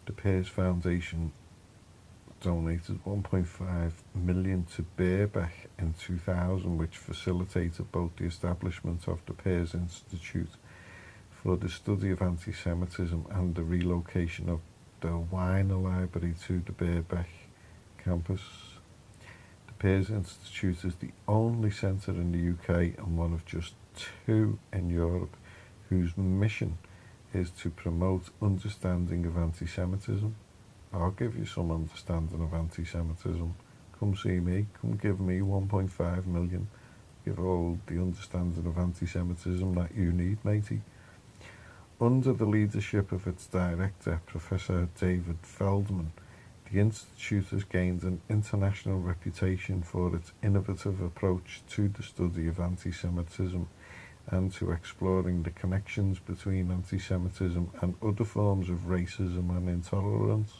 The Pears Foundation donated 1.5 million to Birkbeck in 2000, which facilitated both the establishment of the Pears Institute for the study of anti-Semitism and the relocation of the Weiner Library to the Birkbeck campus. The Pears Institute is the only centre in the UK and one of just two in Europe whose mission is to promote understanding of anti-Semitism. I'll give you some understanding of anti-Semitism. Come see me, come give me 1.5 million. Give all the understanding of anti-Semitism that you need, matey. Under the leadership of its director, Professor David Feldman, the Institute has gained an international reputation for its innovative approach to the study of anti-Semitism and to exploring the connections between anti-Semitism and other forms of racism and intolerance.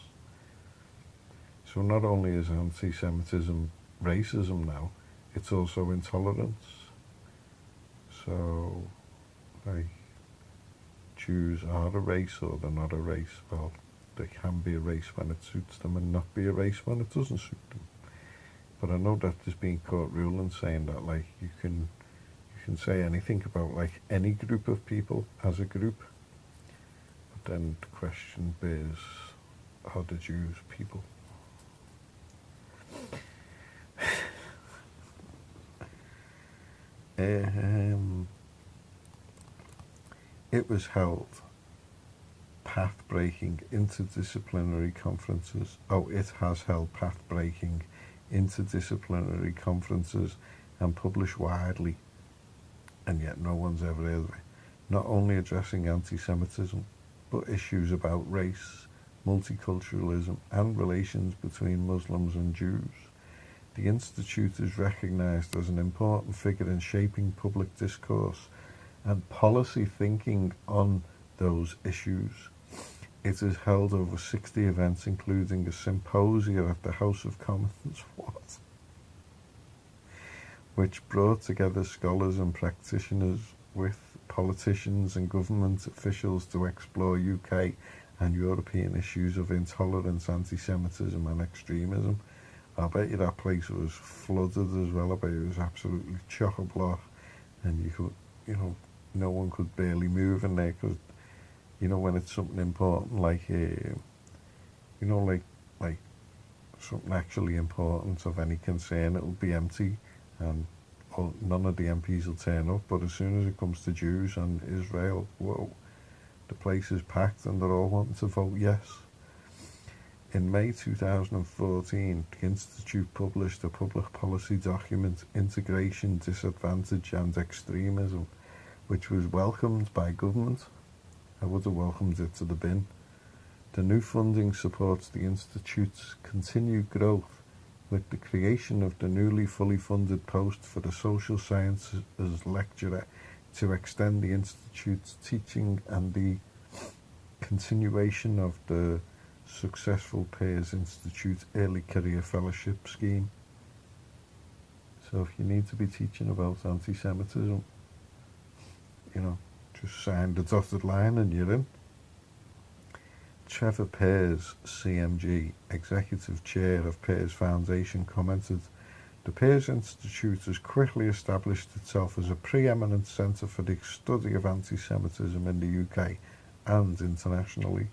So not only is anti-Semitism racism now, it's also intolerance. So, like, Jews are a race or they're not a race. Well, they can be a race when it suits them and not be a race when it doesn't suit them. But I know that there's been court rulings saying that, like, you can say anything about, like, any group of people as a group. But then the question is, are the Jews people? It was held path-breaking interdisciplinary conferences. It has held path-breaking interdisciplinary conferences and published widely, and yet no one's ever heard of it. Not only addressing anti-Semitism, but issues about race, multiculturalism, and relations between Muslims and Jews. The Institute is recognised as an important figure in shaping public discourse and policy thinking on those issues. It has held over 60 events, including a symposium at the House of Commons, which brought together scholars and practitioners with politicians and government officials to explore UK and European issues of intolerance, anti-Semitism and extremism. I bet you that place was flooded as well. I bet it was absolutely chock-a-block, and no one could barely move in there, because, when it's something important like, like something actually important of any concern, it'll be empty, and none of the MPs will turn up. But as soon as it comes to Jews and Israel, whoa, the place is packed and they're all wanting to vote yes. In May 2014, the Institute published a public policy document, Integration, Disadvantage and Extremism, which was welcomed by government. I would have welcomed it to the bin. The new funding supports the Institute's continued growth with the creation of the newly fully funded post for the Social Sciences lecturer to extend the Institute's teaching and the continuation of the successful Pears Institute Early Career Fellowship Scheme. So if you need to be teaching about anti-Semitism, just sign the dotted line and you're in. Trevor Pears, CMG, Executive Chair of Pears Foundation, commented, "The Pears Institute has quickly established itself as a preeminent centre for the study of anti-Semitism in the UK and internationally.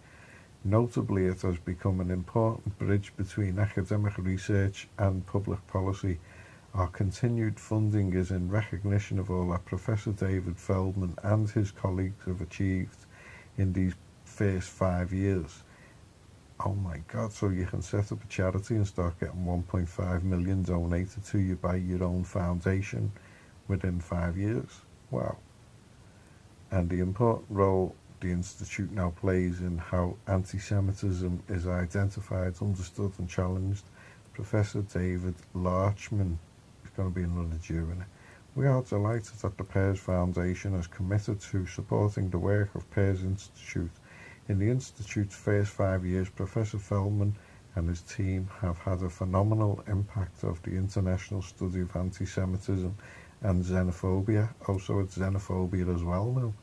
Notably, it has become an important bridge between academic research and public policy. Our continued funding is in recognition of all that Professor David Feldman and his colleagues have achieved in these first 5 years." Oh my God, so you can set up a charity and start getting 1.5 million donated to you by your own foundation within 5 years. Wow. And the important role the Institute now plays in how anti-Semitism is identified, understood and challenged. Professor David Larchman is going to be another Jew in it. "We are delighted that the Pears Foundation is committed to supporting the work of Pears Institute. In the Institute's first 5 years, Professor Feldman and his team have had a phenomenal impact of the international study of anti-Semitism and xenophobia." Also, it's xenophobia as well now.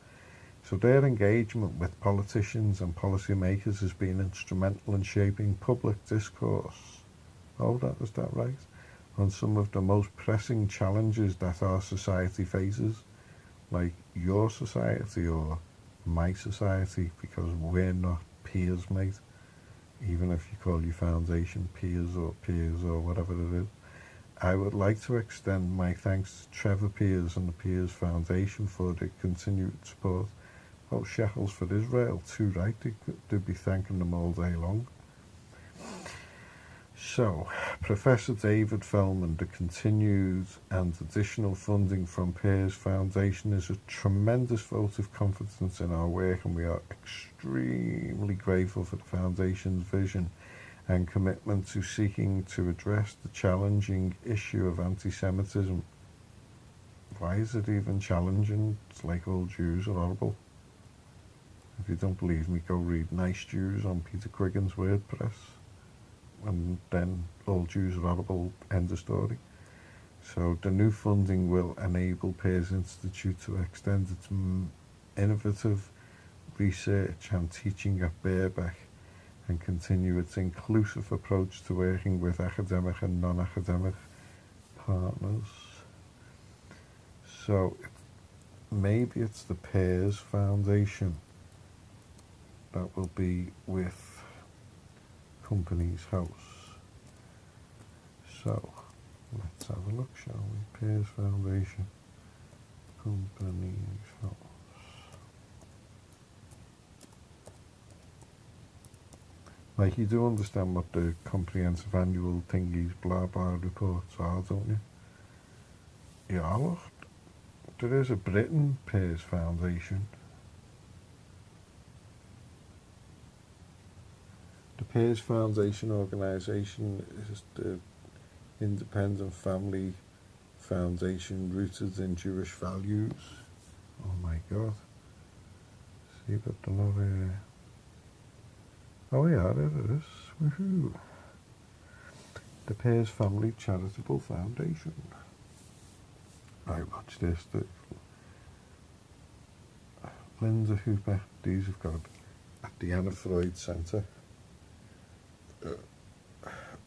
So their engagement with politicians and policymakers has been instrumental in shaping public discourse. Oh, is that right? On some of the most pressing challenges that our society faces, like your society or my society, because we're not peers, mate. Even if you call your foundation peers or whatever it is. I would like to extend my thanks to Trevor Peers and the Peers Foundation for their continued support. Oh, Shekels for Israel too, right? They'd be thanking them all day long. So, Professor David Feldman, the continued and additional funding from Peers Foundation is a tremendous vote of confidence in our work, and we are extremely grateful for the Foundation's vision and commitment to seeking to address the challenging issue of anti-Semitism. Why is it even challenging? It's like all Jews are horrible. If you don't believe me, go read Nice Jews on Peter Criggin's WordPress. And then all Jews are horrible, end of story. So the new funding will enable Pears Institute to extend its innovative research and teaching at Birkbeck and continue its inclusive approach to working with academic and non-academic partners. So maybe it's the Pears Foundation that will be with Companies House. So let's have a look, shall we? Pears Foundation, Companies House. Like, you do understand what the comprehensive annual thingies blah blah reports are, don't you? Yeah, look, there is a Britain Pears Foundation. The Pears Foundation organisation is the independent family foundation rooted in Jewish values. Oh my God. See, but they're not oh yeah, there it is. Woohoo. The Pears Family Charitable Foundation. Right, watch this. Linda Hooper, these have got to be at the Anna Freud Centre.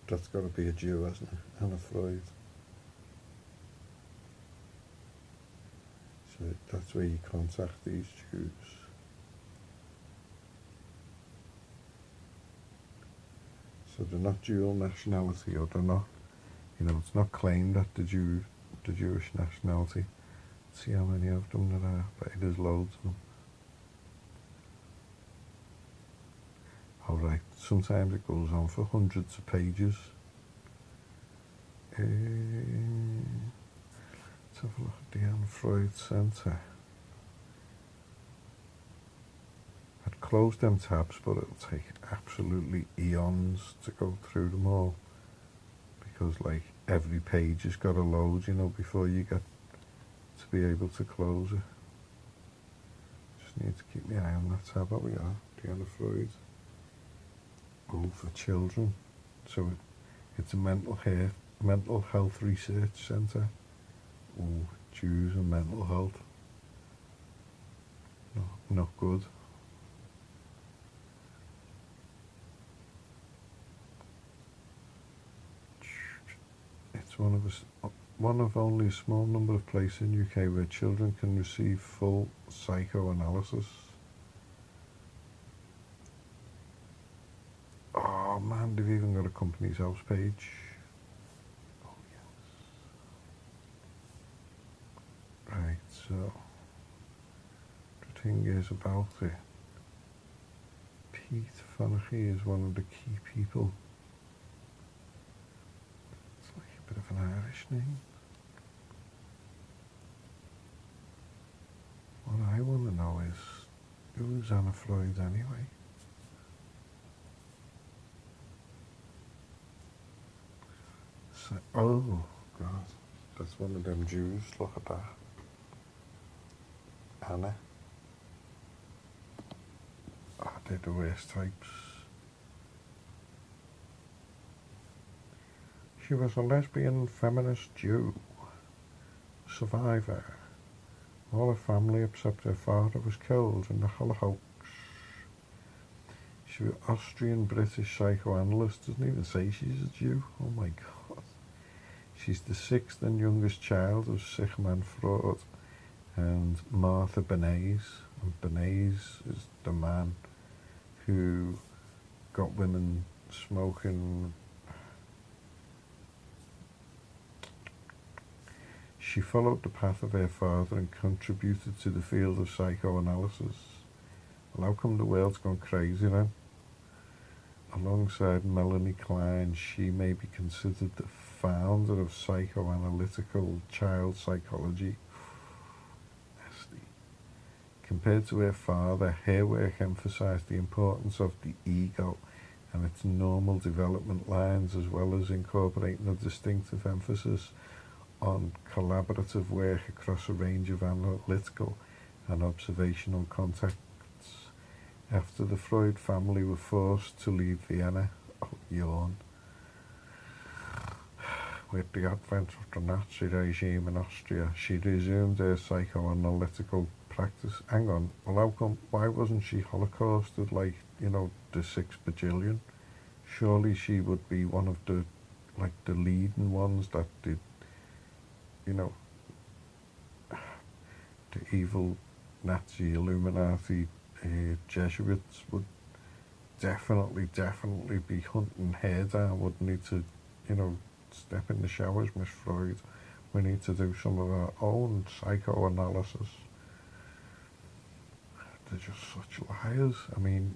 That's got to be a Jew, hasn't it? Anna Freud. So that's where you contact these Jews. So they're not dual nationality, or they're not, it's not claimed that the Jewish nationality. Let's see how many of them there are, but it is loads of them. Alright, sometimes it goes on for hundreds of pages. Let's have a look at the Anna Freud Centre. I'd close them tabs, but it'll take absolutely eons to go through them all, because like every page has got to load, before you get to be able to close it. Just need to keep my eye on that tab. There we are, the Anna Freud. Oh, for children. So it's a mental health research centre. Oh, Jews and mental health. No, not good. It's one of only a small number of places in UK where children can receive full psychoanalysis. Oh man, they've even got a Companies House page. Oh yes. Right, so the thing is about it. Pete Fonagy is one of the key people. It's like a bit of an Irish name. What I want to know is, who's Anna Freud anyway? So, oh God, that's one of them Jews. Look at that. Anna. Oh, they're the worst types. She was a lesbian feminist Jew, survivor, All her family except her father was killed in the Holocaust. She's an Austrian-British psychoanalyst. Doesn't even say she's a Jew. Oh my God. She's the sixth and youngest child of Sigmund Freud and Martha Bernays. And Bernays is the man who got women smoking. She followed the path of her father and contributed to the field of psychoanalysis. Well, how come the world's gone crazy then? Alongside Melanie Klein, she may be considered the founder of psychoanalytical child psychology. Nasty. Compared to her father, her work emphasized the importance of the ego and its normal development lines, as well as incorporating a distinctive emphasis on collaborative work across a range of analytical and observational contexts. After the Freud family were forced to leave Vienna, yawn, with the advent of the Nazi regime in Austria, she resumed her psychoanalytical practice. Hang on, well, how come, why wasn't she Holocausted like, the 6 bajillion? Surely she would be one of the leading ones that did, the evil Nazi Illuminati Jesuits would definitely be hunting her down, wouldn't he, to, step in the showers, Miss Freud. We need to do some of our own psychoanalysis. They're just such liars. I mean,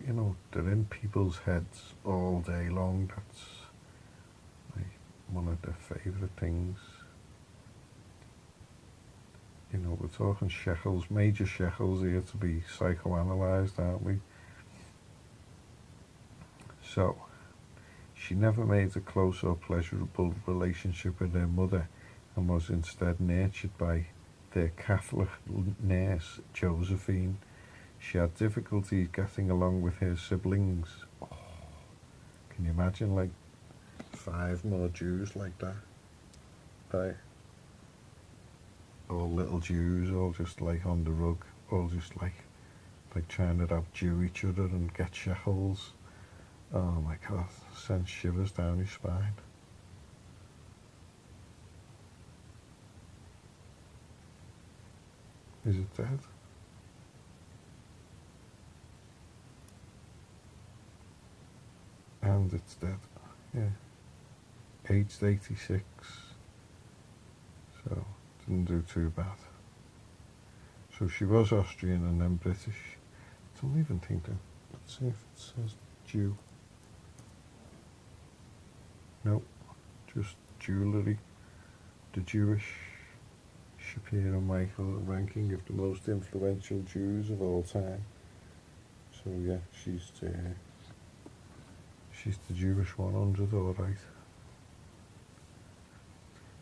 they're in people's heads all day long. That's like one of their favourite things. We're talking shekels, major shekels here to be psychoanalyzed, aren't we? So, she never made a close or pleasurable relationship with her mother and was instead nurtured by their Catholic nurse, Josephine. She had difficulty getting along with her siblings. Oh, can you imagine, 5 more Jews like that? Right? All little Jews, all just on the rug, all just trying to outdo each other and get shekels. Oh my God, sends shivers down your spine. Is it dead? And it's dead, yeah. Aged 86, so didn't do too bad. So she was Austrian and then British. I don't even think that, let's see if it says Jew. No, just jewellery. The Jewish Shapiro Michael ranking of the most influential Jews of all time. So yeah, she's the Jewish 100, all right.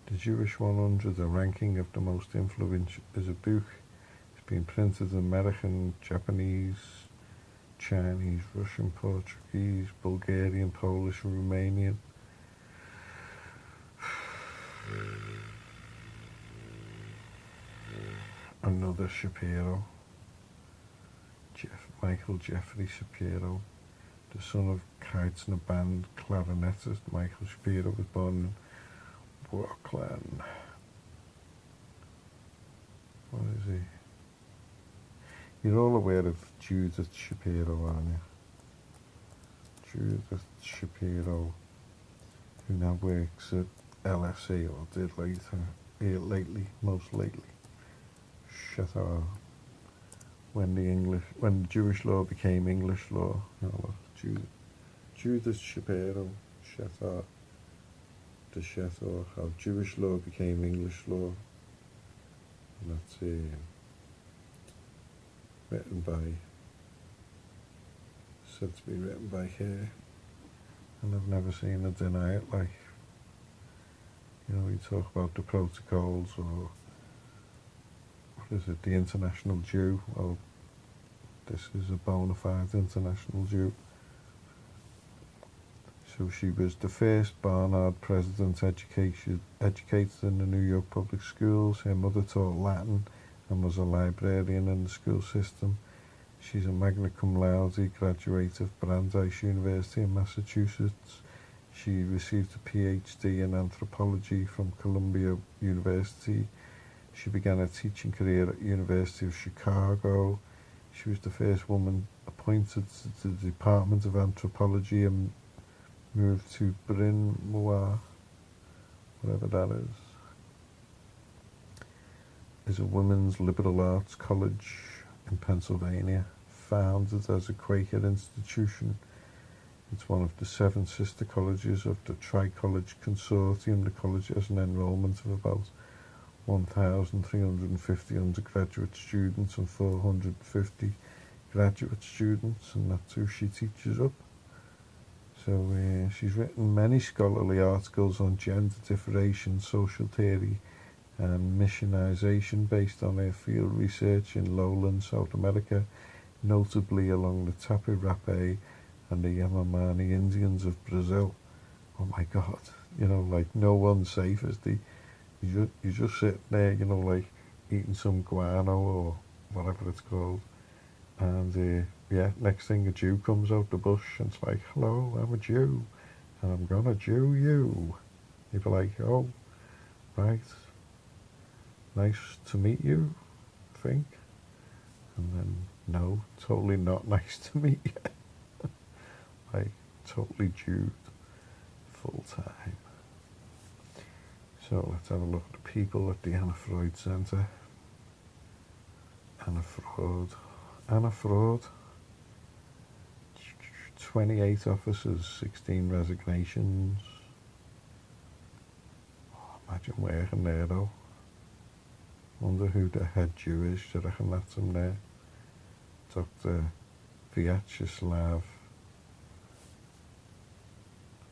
The Jewish 100, a ranking of the most influential, is a book. It's been printed in American, Japanese, Chinese, Russian, Portuguese, Bulgarian, Polish, Romanian. Another Shapiro, Michael Jeffrey Shapiro, the son of Kaitzner band clarinetist Michael Shapiro, was born in Brooklyn. What is he? You're all aware of Judith Shapiro, aren't you? Judith Shapiro, who now works at LSE, or did most lately. Shut up. When the Jewish law became English law, Judith Shapiro, shut up. The Shethor, how Jewish law became English law. And that's said to be written by her. And I've never seen her deny it. You talk about the protocols, or what is it, the International Jew? Well, this is a bona fide International Jew. So she was the first Barnard president educated in the New York public schools. Her mother taught Latin and was a librarian in the school system. She's a magna cum laude graduate of Brandeis University in Massachusetts. She received a PhD in anthropology from Columbia University. She began a teaching career at University of Chicago. She was the first woman appointed to the Department of Anthropology and moved to Bryn Mawr, whatever that is a women's liberal arts college in Pennsylvania, founded as a Quaker institution. It's one of the 7 sister colleges of the Tri-College Consortium. The college has an enrollment of about 1,350 undergraduate students and 450 graduate students, and that's who she teaches up. So she's written many scholarly articles on gender differentiation, social theory, and missionization based on her field research in lowland South America, notably along the Tapirape and the Yamamani Indians of Brazil. Oh my God, like no one's safe as you just sitting there, like eating some guano or whatever it's called, and next thing a Jew comes out the bush and it's like, hello, I'm a Jew, and I'm gonna Jew you. You'd be like, oh, right, nice to meet you, I think. And then, no, totally not nice to meet you. Like, totally Jewed, full time. So let's have a look at the people at the Anna Freud Centre. Anna Freud, 28 officers, 16 resignations. Oh, imagine working there though. Wonder who the head Jew is. I reckon that's him there. Dr. Vyacheslav.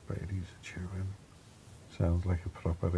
Bet he's a Jew. Sounds like a proper